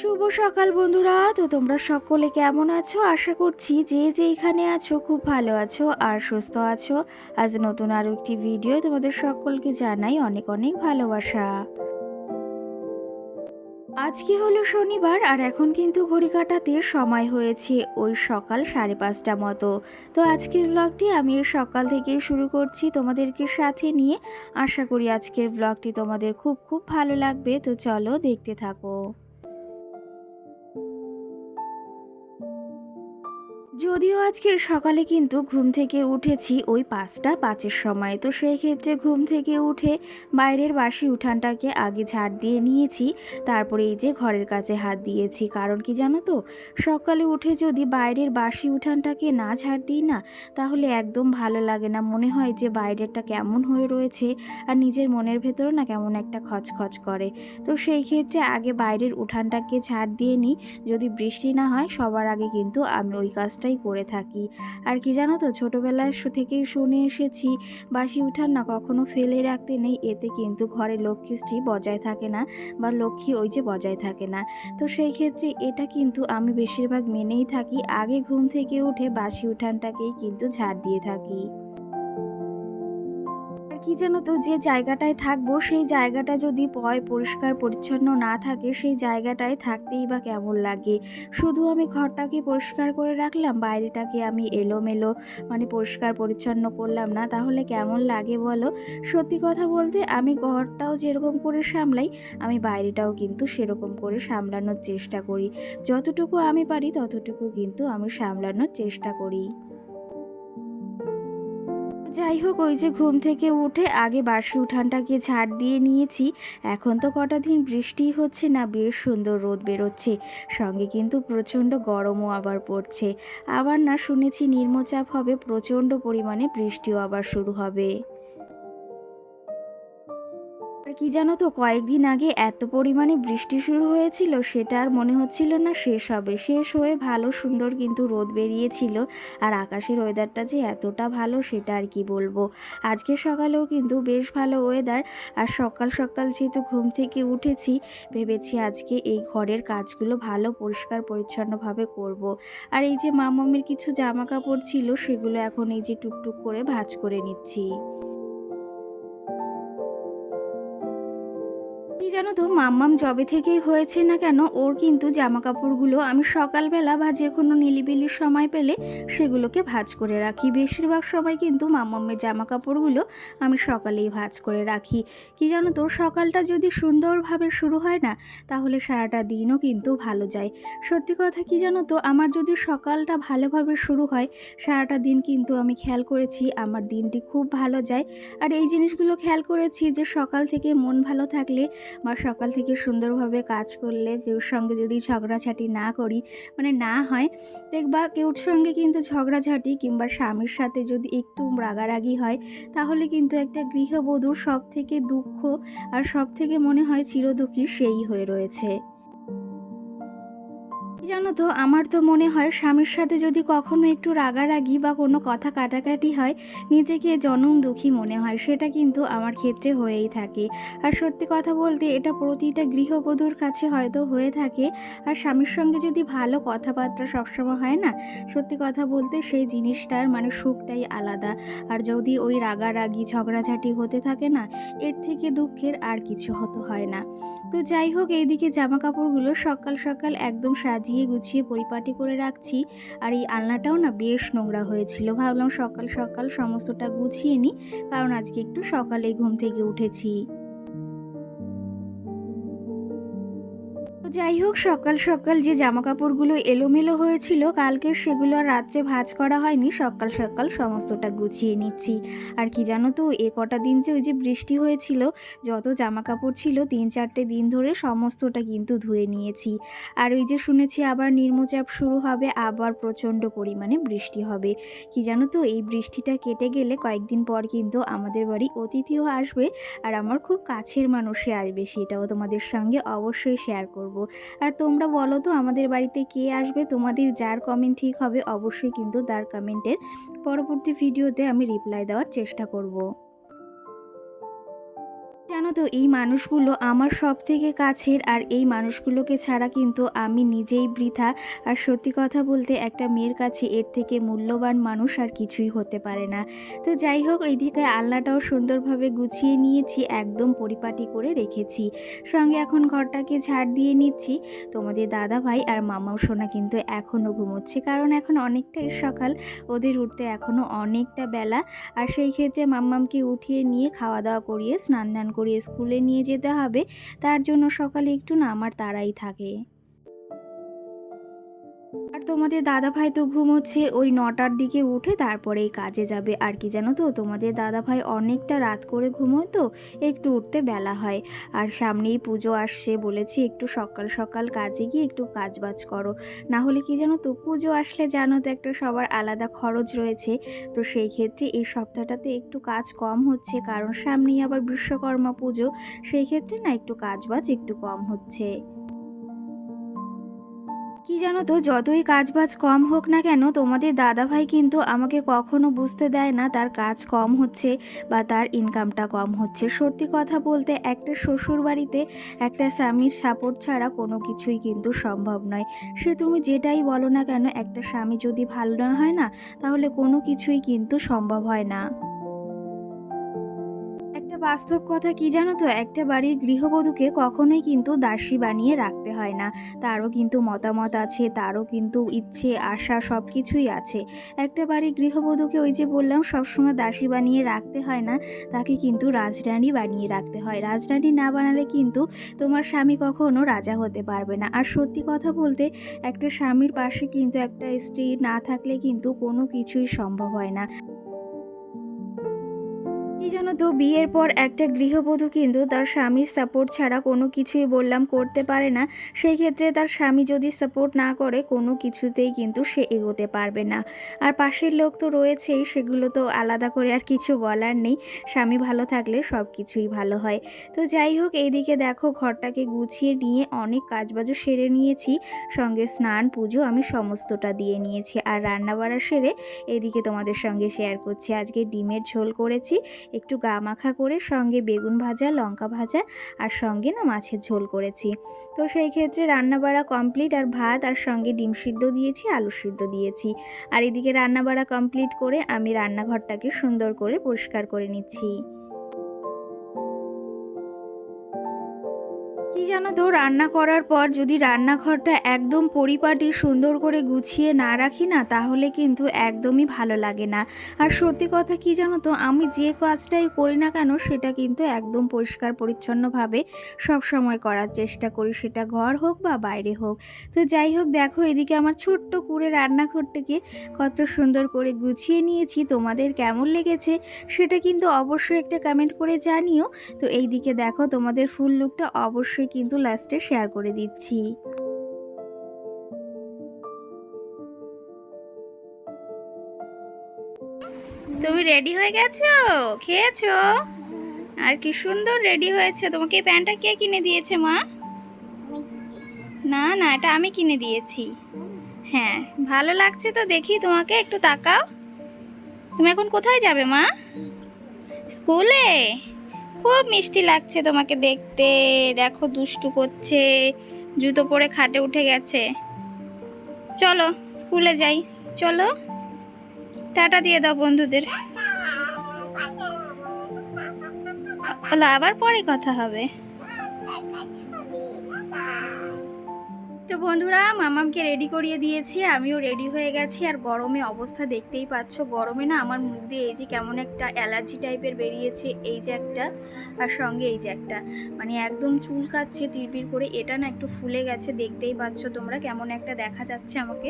শুভ সকাল বন্ধুরা। তো তোমরা সকলে কেমন আছো? আশা করছি যে যেখানে আছো খুব ভালো আছো আর সুস্থ আছো। আজ নতুন আরও একটি ভিডিও তোমাদের সকলকে জানাই অনেক অনেক ভালোবাসা। আজকে হলো শনিবার আর এখন কিন্তু ঘড়ি কাটাতে সময় হয়েছে ওই সকাল 5:30 মতো। তো আজকের ব্লগটি আমি এই সকাল থেকেই শুরু করছি তোমাদেরকে সাথে নিয়ে। আশা করি আজকের ব্লগটি তোমাদের খুব খুব ভালো লাগবে। তো চলো দেখতে থাকো। যদিও আজকের সকালে কিন্তু ঘুম থেকে উঠেছি ওই 5টা 5-এর সময়, তো সেই ক্ষেত্রে ঘুম থেকে উঠে বাইরের বাসি উঠানটাকে আগে ঝাড় দিয়ে নিয়েছি। তারপরে এই যে ঘরের কাছে হাত দিয়েছি, কারণ কি জানো তো, সকালে উঠে যদি বাইরের বাসি উঠানটাকে না ঝাড় দিই না, তাহলে একদম ভালো লাগে না। মনে হয় যে বাইরেরটা কেমন হয়ে রয়েছে আর নিজের মনের ভেতরও না কেমন একটা খচখচ করে। তো সেই ক্ষেত্রে আগে বাইরের উঠানটাকে ঝাড় দিয়ে নিই। যদি বৃষ্টি না হয় সবার আগে কিন্তু আমি ওই কাজটাই করে থাকি। আর কি জানো তো, ছোটোবেলায় থেকেই শুনে এসেছি বাসি উঠান না কখনো ফেলে রাখতে নেই, এতে কিন্তু ঘরে লক্ষ্মীশ্রী বজায় থাকে না বা লক্ষ্মী ওই যে বজায় থাকে না। তো সেই ক্ষেত্রে এটা কিন্তু আমি বেশিরভাগ মেনেই থাকি, আগে ঘুম থেকে উঠে বাসি উঠানটাকেই কিন্তু ঝাড় দিয়ে থাকি। আর কি জানো তো, যে জায়গাটায় থাকবো সেই জায়গাটা যদি পরিষ্কার পরিচ্ছন্ন না থাকে, সেই জায়গাটায় থাকতেই বা কেমন লাগে। শুধু আমি ঘরটাকে পরিষ্কার করে রাখলাম, বাইরেটাকে আমি এলোমেলো মানে পরিষ্কার পরিচ্ছন্ন করলাম না, তাহলে কেমন লাগে বলো? সত্যি কথা বলতে আমি ঘরটাও যেরকম করে সামলাই, আমি বাইরেটাও কিন্তু সেরকম করে সামলানোর চেষ্টা করি। যতটুকু আমি পারি ততটুকু কিন্তু আমি সামলানোর চেষ্টা করি। যাই হোক, ওই যে ঘুম থেকে উঠে আগে বাসি উঠানটাকে ঝাড় দিয়ে নিয়েছি। এখন তো কটা দিন বৃষ্টি হচ্ছে না, বেশ সুন্দর রোদ বেরোচ্ছে, সঙ্গে কিন্তু প্রচণ্ড গরমও আবার পড়ছে। আবার না শুনেছি নিম্নচাপ হবে, প্রচণ্ড পরিমাণে বৃষ্টিও আবার শুরু হবে। আর কি জানো তো, কয়েকদিন আগে এত পরিমাণে বৃষ্টি শুরু হয়েছিল, সেটা আর মনে হচ্ছিল না শেষ হবে। শেষ হয়ে ভালো সুন্দর কিন্তু রোদ বেরিয়েছিল। আর আকাশের ওয়েদারটা যে এতটা ভালো সেটা আর কি বলবো। আজকে সকালেও কিন্তু বেশ ভালো ওয়েদার। আর সকাল সকাল যেহেতু ঘুম থেকে উঠেছি, ভেবেছি আজকে এই ঘরের কাজগুলো ভালো পরিষ্কার পরিচ্ছন্নভাবে করব। আর এই যে মামামের কিছু জামা কাপড় ছিল, সেগুলো এখন এই যে টুকটুক করে ভাঁজ করে নিচ্ছি। কি জানো তো, মাম্মাম যবে থেকেই হয়েছে না কেন, ওর কিন্তু জামা কাপড়গুলো আমি সকালবেলা বা যে কোনো নিলিবিলি সময় পেলে সেগুলোকে ভাঁজ করে রাখি। বেশিরভাগ সময় কিন্তু মাম্মামের জামা কাপড়গুলো আমি সকালেই ভাঁজ করে রাখি। কি জানো তো, সকালটা যদি সুন্দরভাবে শুরু হয় না, তাহলে সারাটা দিনও কিন্তু ভালো যায়। সত্যি কথা কি জানো তো, আমার যদি সকালটা ভালোভাবে শুরু হয়, সারাটা দিন কিন্তু আমি খেয়াল করেছি আমার দিনটি খুব ভালো যায়। আর এই জিনিসগুলো খেয়াল করেছি যে সকাল থেকে মন ভালো থাকলে বা সকাল থেকে সুন্দরভাবে কাজ করলে, কেউর সঙ্গে যদি ঝগড়াঝাটি না করি, মানে না হয়, দেখবা কেউর সঙ্গে কিন্তু ঝগড়াঝাটি কিংবা স্বামীর সাথে যদি একটু রাগারাগি হয়, তাহলে কিন্তু একটা গৃহবধূর সব থেকে দুঃখ আর সব থেকে মনে হয় চিরদুঃখী সেই হয়ে রয়েছে। জানো তো, আমার তো মনে হয় স্বামীর সাথে যদি কখনো একটু রাগারাগি বা কোনো কথা কাটাকাটি হয়, নিজেকে জনম দুঃখী মনে হয়। সেটা কিন্তু আমার ক্ষেত্রে হয়েই থাকে। আর সত্যি কথা বলতে এটা প্রতিটা গৃহবধূর কাছে হয়তো হয়ে থাকে। আর স্বামীর সঙ্গে যদি ভালো কথাবার্তা সবসময় হয় না, সত্যি কথা বলতে সেই জিনিসটার মানে সুখটাই আলাদা। আর যদি ওই রাগারাগি ঝগড়াঝাটি হতে থাকে না, এর থেকে দুঃখের আর কিছু হতে হয় না। তো যাই হোক, এইদিকে জামা কাপড়গুলো সকাল সকাল একদম সাজিয়ে গুছিয়ে পরিপাটি করে রাখছি। আর এই আলনাটাও না বেশ নোংরা হয়েছিল, ভাবলাম সকাল সকাল সমস্তটা গুছিয়ে নিই, কারণ আজকে একটু সকালেই ঘুম থেকে উঠেছি। তো যাই হোক, সকাল সকাল যে জামা কাপড়গুলো এলোমেলো হয়েছিল কালকে, সেগুলো আর রাত্রে ভাঁজ করা হয়নি, সকাল সকাল সমস্তটা গুছিয়ে নিচ্ছি। আর কি জানো তো, এ কটা দিন যে ওই যে বৃষ্টি হয়েছিল, যত জামা কাপড় ছিল 3-4টে দিন ধরে সমস্তটা কিন্তু ধুয়ে নিয়েছি। আর ওই যে শুনেছি আবার নিম্নচাপ শুরু হবে, আবার প্রচণ্ড পরিমাণে বৃষ্টি হবে। কি জানো তো, এই বৃষ্টিটা কেটে গেলে কয়েকদিন পর কিন্তু আমাদের বাড়ি অতিথিও আসবে। আর আমার খুব কাছের মানুষে আসবে, সেটাও তোমাদের সঙ্গে অবশ্যই শেয়ার করব। আর তোমরা বলো তো, আমাদের বাড়িতে কে আসবে? তোমাদের যার কমেন্ট ঠিক হবে অবশ্যই কিন্তু তার কমেন্টের পরবর্তী ভিডিওতে আমি রিপ্লাই দেওয়ার চেষ্টা করব। জানো তো এই মানুষগুলো আমার সব থেকে কাছের, আর এই মানুষগুলোকে ছাড়া কিন্তু আমি নিজেই বৃথা। আর সত্যি কথা বলতে একটা মেয়ের কাছে এর থেকে মূল্যবান মানুষ আর কিছুই হতে পারে না। তো যাই হোক, এইদিকে আলনাটাও সুন্দরভাবে গুছিয়ে নিয়েছি, একদম পরিপাটি করে রেখেছি। সঙ্গে এখন ঘরটাকে ঝাড় দিয়ে নিচ্ছি। তোমাদের দাদা ভাই আর মামাও সোনা কিন্তু এখনও ঘুমোচ্ছে, কারণ এখন অনেকটাই সকাল, ওদের উঠতে এখনও অনেকটা বেলা। আর সেই ক্ষেত্রে মাম্মামকে উঠিয়ে নিয়ে খাওয়া দাওয়া করিয়ে স্নান টান করিয়ে স্কুলে নিয়ে যেতে হবে, তার জন্য সকালে একটু না আমার তাড়াই থাকে। আর তোমাদের দাদা ভাই তো ঘুমোচ্ছে, ওই 9টার দিকে উঠে তারপরেই কাজে যাবে। আর কি জানো তো, তোমাদের দাদা ভাই অনেকটা রাত করে ঘুমোয়, তো একটু উঠতে বেলা হয়। আর সামনেই পুজো আসছে, বলেছি একটু সকাল সকাল কাজে গিয়ে একটু কাজবাজ করো, না হলে কি জানো তো, পুজো আসলে জানো তো একটা সবার আলাদা খরচ রয়েছে। তো সেই ক্ষেত্রে এই সপ্তাহটাতে একটু কাজ কম হচ্ছে, কারণ সামনেই আবার বিশ্বকর্মা পুজো, সেই ক্ষেত্রে না একটু কাজবাজ একটু কম হচ্ছে। কি জানো তো, যতই কাজবাজ কম হোক না কেন, তোমাদের দাদাভাই কিন্তু আমাকে কখনো বুঝতে দেয় না তার কাজ কম হচ্ছে বা তার ইনকামটা কম হচ্ছে। সত্যি কথা বলতে একটা শ্বশুর বাড়িতে একটা স্বামীর সাপোর্ট ছাড়া কোনো কিছুই কিন্তু সম্ভব নয়। সে তুমি যেটাই বলো না কেন, একটা স্বামী যদি ভালো না হয় না, তাহলে কোনো কিছুই কিন্তু সম্ভব হয় না। একটা বাস্তব কথা কি জানো তো, একটা বাড়ির গৃহবধূকে কখনোই কিন্তু দাসী বানিয়ে রাখতে হয় না। তারও কিন্তু মতামত আছে, তারও কিন্তু ইচ্ছে আশা সব কিছুই আছে। একটা বাড়ির গৃহবধূকে ওই যে বললাম সবসময় দাসী বানিয়ে রাখতে হয় না, তাকে কিন্তু রাজরানী বানিয়ে রাখতে হয়। রাজরানী না বানালে কিন্তু তোমার স্বামী কখনো রাজা হতে পারবে না। আর সত্যি কথা বলতে, একটা স্বামীর পাশে কিন্তু একটা স্ত্রী না থাকলে কিন্তু কোনো কিছুই সম্ভব হয় না। কি জানো তো, বিয়ের পর একটা গৃহবধূ কিন্তু তার স্বামীর সাপোর্ট ছাড়া কোনো কিছুই বললাম করতে পারে না। সেই ক্ষেত্রে তার স্বামী যদি সাপোর্ট না করে, কোনো কিছুতেই কিন্তু সে এগোতে পারবে না। আর পাশের লোক তো রয়েছেই, সেগুলো তো আলাদা করে আর কিছু বলার নেই। স্বামী ভালো থাকলে সব কিছুই ভালো হয়। তো যাই হোক, এইদিকে দেখো ঘরটাকে গুছিয়ে নিয়ে অনেক কাজবাজও সেরে নিয়েছি, সঙ্গে স্নান পুজো আমি সমস্তটা দিয়ে নিয়েছি। আর রান্নাবাড়া সেরে এদিকে তোমাদের সঙ্গে শেয়ার করছি, আজকে ডিমের ঝোল করেছি, একটু গা মাখা করে, সঙ্গে বেগুন ভাজা, লঙ্কা ভাজা, আর সঙ্গে না মাছের ঝোল করেছি। তো সেই ক্ষেত্রে রান্নাবাড়া কমপ্লিট, আর ভাত, আর সঙ্গে ডিম সিদ্ধ দিয়েছি, আলু সিদ্ধ দিয়েছি। আর এদিকে রান্নাবাড়া কমপ্লিট করে আমি রান্নাঘরটাকে সুন্দর করে পরিষ্কার করে নিচ্ছি। কি জানো তো, রান্না করার পর যদি রান্নাঘরটা একদম পরিপাটি সুন্দর করে গুছিয়ে না রাখি না, তাহলে কিন্তু একদমই ভালো লাগে না। আর সত্যি কথা কি জানো তো, আমি যে কাজটাই করি না কেন, সেটা কিন্তু একদম পরিষ্কার পরিচ্ছন্নভাবে সব সময় করার চেষ্টা করি, সেটা ঘর হোক বা বাইরে হোক। তো যাই হোক, দেখো এদিকে আমার ছোট্ট করে রান্নাঘরটাকে কত সুন্দর করে গুছিয়ে নিয়েছি। তোমাদের কেমন লেগেছে সেটা কিন্তু অবশ্যই একটা কমেন্ট করে জানিও। তো এই দিকে দেখো, তোমাদের ফুল লুকটা অবশ্যই কিন্তু লাস্টে শেয়ার করে দিচ্ছি। তুমি রেডি হয়ে গেছো? খেয়েছো? আর কি সুন্দর রেডি হয়েছে। তোমাকে এই প্যান্টটা কে কিনে দিয়েছে মা? না না, এটা আমি কিনে দিয়েছি। হ্যাঁ, ভালো লাগছে তো দেখি তোমাকে, একটু তাকাও। তুমি এখন কোথায় যাবে মা? স্কুলে? খুব মিষ্টি লাগছে তোমাকে দেখতে। দেখো দুষ্টু করছে, জুতো পরে খাটে উঠে গেছে। চলো স্কুলে যাই, চলো। টাটা দিয়ে দাও বন্ধুদের। বলো আবার পরে কথা হবে। তো বন্ধুরা, মামামকে রেডি করিয়ে দিয়েছি, আমিও রেডি হয়ে গেছি। আর গরমে অবস্থা দেখতেই পাচ্ছ, গরমে না আমার মুখ দিয়ে এই যে কেমন একটা অ্যালার্জি টাইপের বেরিয়েছে, এই যে একটা, আর সঙ্গে এই যে একটা, মানে একদম চুল কাচ্ছে তিরবির করে। এটা না একটু ফুলে গেছে, দেখতেই পাচ্ছ তোমরা কেমন একটা দেখা যাচ্ছে আমাকে।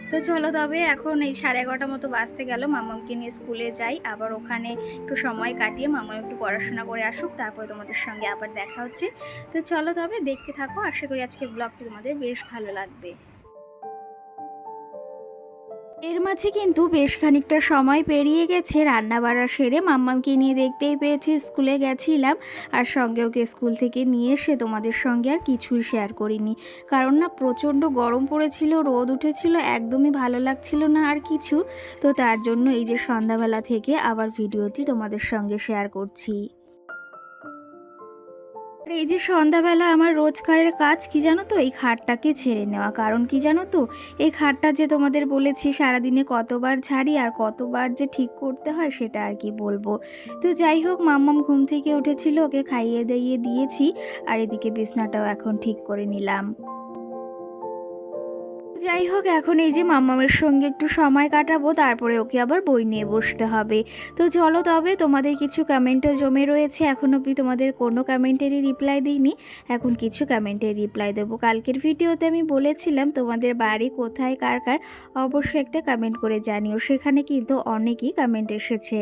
তো চলো, তবে এখন এই 11:30 মতো বাজতে গেল, মামামকে নিয়ে স্কুলে যাই, আবার ওখানে একটু সময় কাটিয়ে মামাম একটু পড়াশোনা করে আসুক, তারপরে তোমাদের সঙ্গে আবার দেখা হচ্ছে। তো চলো, তবে দেখতে থাকো, আশা করি আজকের ব্লগটি তোমাদের বেশ ভালো লাগবে। এর মাঝে কিন্তু বেশ খানিকটা সময় পেরিয়ে গেছে, রান্না বাড়া সেরে মাম্মামকে নিয়ে দেখতেই পেয়েছি স্কুলে গেছিলাম। আর সঙ্গে ওকে স্কুল থেকে নিয়ে এসে তোমাদের সঙ্গে আর কিছুই শেয়ার করিনি, কারণ না প্রচণ্ড গরম পড়েছিল, রোদ উঠেছিল, একদমই ভালো লাগছিল না আর কিছু। তো তার জন্য এই যে সন্ধ্যাবেলা থেকে আবার ভিডিওটি তোমাদের সঙ্গে শেয়ার করছি। এই যে সন্ধ্যাবেলা আমার রোজকারের কাজ কি জানো তো, এই খাটটাকে ছেড়ে নেওয়া। কারণ কি জানো তো, এই খাটটা যে তোমাদের বলেছি সারাদিনে কতবার ঝাড়ি আর কতবার যে ঠিক করতে হয় সেটা আর কি বলবো। তো যাই হোক, মাম্মাম ঘুম থেকে উঠেছিল, ওকে খাইয়ে দাইয়ে দিয়েছি আর এদিকে বিছনাটাও এখন ঠিক করে নিলাম। যাই হোক, এখন এই যে মাম্মামের সঙ্গে একটু সময় কাটাবো, তারপরে ওকে আবার বই নিয়ে বসতে হবে। তো চলো তবে, তোমাদের কিছু কমেন্টও জমে রয়েছে, এখন অবধি তোমাদের কোনো কমেন্টেরই রিপ্লাই দিইনি। এখন কিছু কমেন্টের রিপ্লাই দেবো। কালকের ভিডিওতে আমি বলেছিলাম তোমাদের বাড়ি কোথায়, কার কার, অবশ্যই একটা কমেন্ট করে জানিও। সেখানে কিন্তু অনেকই কমেন্ট এসেছে।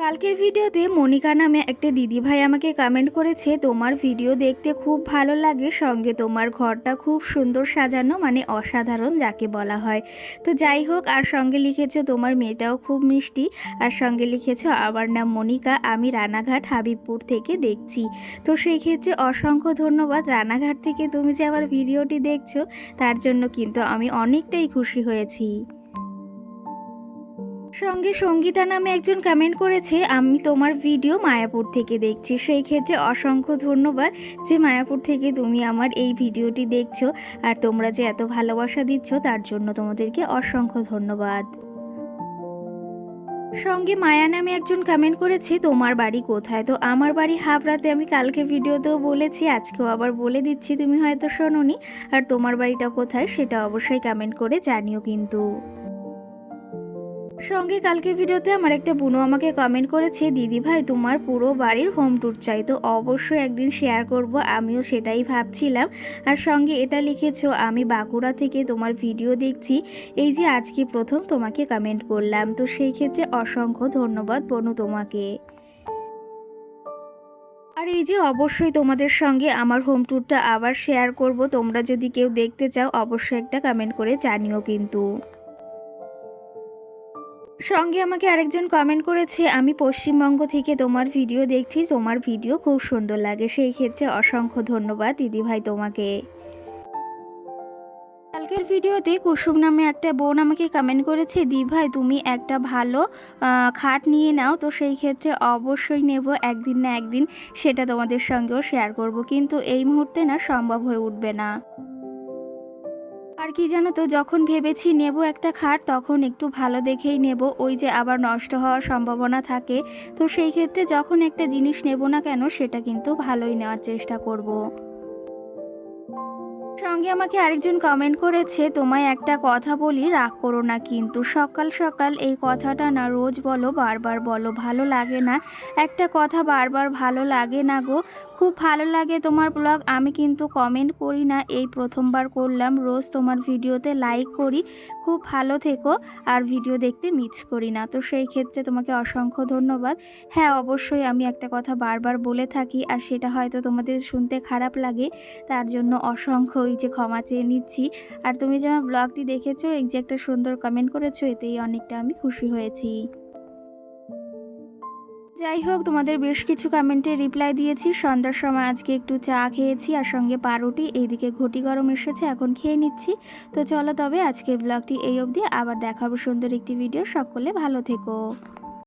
কালকের ভিডিওতে মনিকা নামে একটা দিদিভাই আমাকে কমেন্ট করেছে, তোমার ভিডিও দেখতে খুব ভালো লাগে, সঙ্গে তোমার ঘরটা খুব সুন্দর সাজানো, মানে অসাধারণ যাকে বলা হয়। তো যাই হোক, আর সঙ্গে লিখেছো তোমার মেয়েটাও খুব মিষ্টি, আর সঙ্গে লিখেছো আমার নাম মনিকা, আমি রানাঘাট হাবিবপুর থেকে দেখছি। তো সেই ক্ষেত্রে অসংখ্য ধন্যবাদ। রানাঘাট থেকে তুমি যে আমার ভিডিওটি দেখছো তার জন্য কিন্তু আমি অনেকটাই খুশি হয়েছি। সঙ্গে সঙ্গীতা নামে একজন কমেন্ট করেছে, আমি তোমার ভিডিও মায়াপুর থেকে দেখছি। সেই ক্ষেত্রে অসংখ্য ধন্যবাদ যে মায়াপুর থেকে তুমি আমার এই ভিডিওটি দেখছো, আর তোমরা যে এত ভালোবাসা দিচ্ছ তার জন্য তোমাদেরকে অসংখ্য ধন্যবাদ। সঙ্গে মায়া নামে একজন কমেন্ট করেছে, তোমার বাড়ি কোথায়। তো আমার বাড়ি হাবড়াতে, আমি কালকে ভিডিওতেও বলেছি, আজকেও আবার বলে দিচ্ছি, তুমি হয়তো শোনোনি। আর তোমার বাড়িটা কোথায় সেটা অবশ্যই কমেন্ট করে জানিও কিন্তু। সঙ্গে কালকে ভিডিওতে আমার একটা বোনও আমাকে কমেন্ট করেছে, দিদি ভাই তোমার পুরো বাড়ির হোম ট্যুর চাই। তো অবশ্যই একদিন শেয়ার করব, আমিও সেটাই ভাবছিলাম। আর সঙ্গে এটা লিখেছো, আমি বাঁকুড়া থেকে তোমার ভিডিও দেখছি, এই যে আজকে প্রথম তোমাকে কমেন্ট করলাম। তো সেই ক্ষেত্রে অসংখ্য ধন্যবাদ বোনু তোমাকে। আর এই যে অবশ্যই তোমাদের সঙ্গে আমার হোম ট্যুরটা আবার শেয়ার করব, তোমরা যদি কেউ দেখতে চাও অবশ্যই একটা কমেন্ট করে জানিও কিন্তু। সঙ্গে আমাকে আরেকজন কমেন্ট করেছে, আমি পশ্চিমবঙ্গ থেকে তোমার ভিডিও দেখছি, তোমার ভিডিও খুব সুন্দর লাগে। সেই ক্ষেত্রে অসংখ্য ধন্যবাদ দিদিভাই তোমাকে। কালকের ভিডিওতে কুসুম নামে একটা বোন আমাকে কমেন্ট করেছে, দি ভাই তুমি একটা ভালো খাট নিয়ে নাও। তো সেই ক্ষেত্রে অবশ্যই নেব, একদিন না একদিন সেটা তোমাদের সঙ্গেও শেয়ার করব, কিন্তু এই মুহূর্তে না সম্ভব হয়ে উঠবে না। আর কি জানো তো, যখন ভেবেছি নেব একটা খাট তখন একটু ভালো দেখেই নেব, ওই যে আবার নষ্ট হওয়ার সম্ভাবনা থাকে। তো সেই ক্ষেত্রে যখন একটা জিনিস নেব না কেন সেটা কিন্তু ভালোই নেওয়ার চেষ্টা করব। সঙ্গে আমাকে আরেকজন কমেন্ট করেছে, তোমায় একটা কথা বলি, রাগ করো না কিন্তু, সকাল সকাল এই কথাটা না রোজ বলো, বারবার বলো, ভালো লাগে না। একটা কথা বারবার ভালো লাগে না গো। খুব ভালো লাগে তোমার ব্লগ, আমি কিন্তু কমেন্ট করি না, এই প্রথমবার করলাম। রোজ তোমার ভিডিওতে লাইক করি, খুব ভালো থেকো, আর ভিডিও দেখতে মিস করি না। তো সেই ক্ষেত্রে তোমাকে অসংখ্য ধন্যবাদ। হ্যাঁ, অবশ্যই আমি একটা কথা বারবার বলে থাকি, আর সেটা হয়তো তোমাদের শুনতে খারাপ লাগে, তার জন্য অসংখ্য ওই যে ক্ষমা চেয়ে নিচ্ছি। আর তুমি যে আমার ব্লগটি দেখেছো, এই যে একটা সুন্দর কমেন্ট করেছো, এতেই অনেকটা আমি খুশি হয়েছি। যাই হোক, তোমাদের বেশ কিছু কমেন্টে রিপ্লাই দিয়েছি। সন্ধ্যার সময় আজকে একটু চা খেয়েছি আর সঙ্গে পাউরুটি, এইদিকে ঘটি গরম এসেছে, এখন খেয়ে নিচ্ছি। তো চলো তবে আজকের ব্লগটি এই অবধি, আবার দেখাবো সুন্দর একটি ভিডিও। সকলে ভালো থেকো।